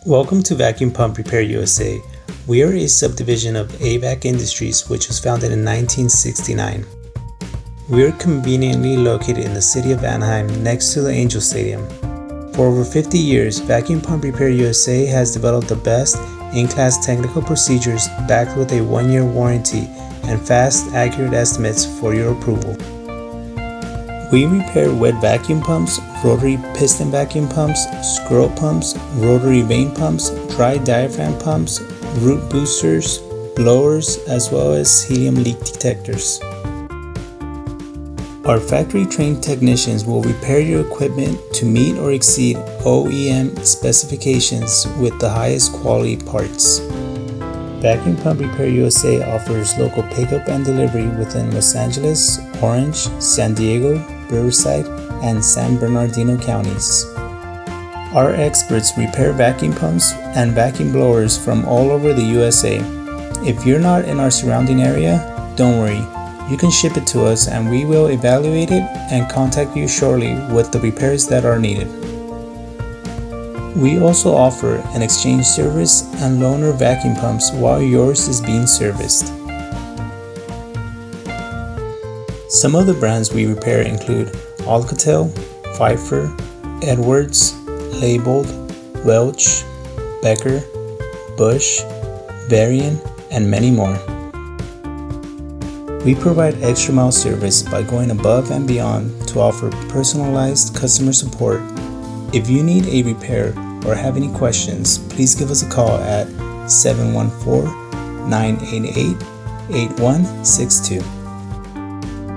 Welcome to Vacuum Pump Repair USA. We are a subdivision of AVAC Industries, which was founded in 1969. We are conveniently located in the city of Anaheim next to the Angel Stadium. For over 50 years, Vacuum Pump Repair USA has developed the best in-class technical procedures backed with a 1-year warranty and fast, accurate estimates for your approval. We repair wet vacuum pumps, rotary piston vacuum pumps, scroll pumps, rotary vane pumps, dry diaphragm pumps, root boosters, blowers, as well as helium leak detectors. Our factory-trained technicians will repair your equipment to meet or exceed OEM specifications with the highest quality parts. Vacuum Pump Repair USA offers local pickup and delivery within Los Angeles, Orange, San Diego, Riverside, and San Bernardino counties. Our experts repair vacuum pumps and vacuum blowers from all over the USA. If you're not in our surrounding area, don't worry. You can ship it to us and we will evaluate it and contact you shortly with the repairs that are needed. We also offer an exchange service and loaner vacuum pumps while yours is being serviced. Some of the brands we repair include Alcatel, Pfeiffer, Edwards, Labeled, Welch, Becker, Bush, Varian, and many more. We provide extra mile service by going above and beyond to offer personalized customer support. If you need a repair or have any questions, please give us a call at 714-988-8162.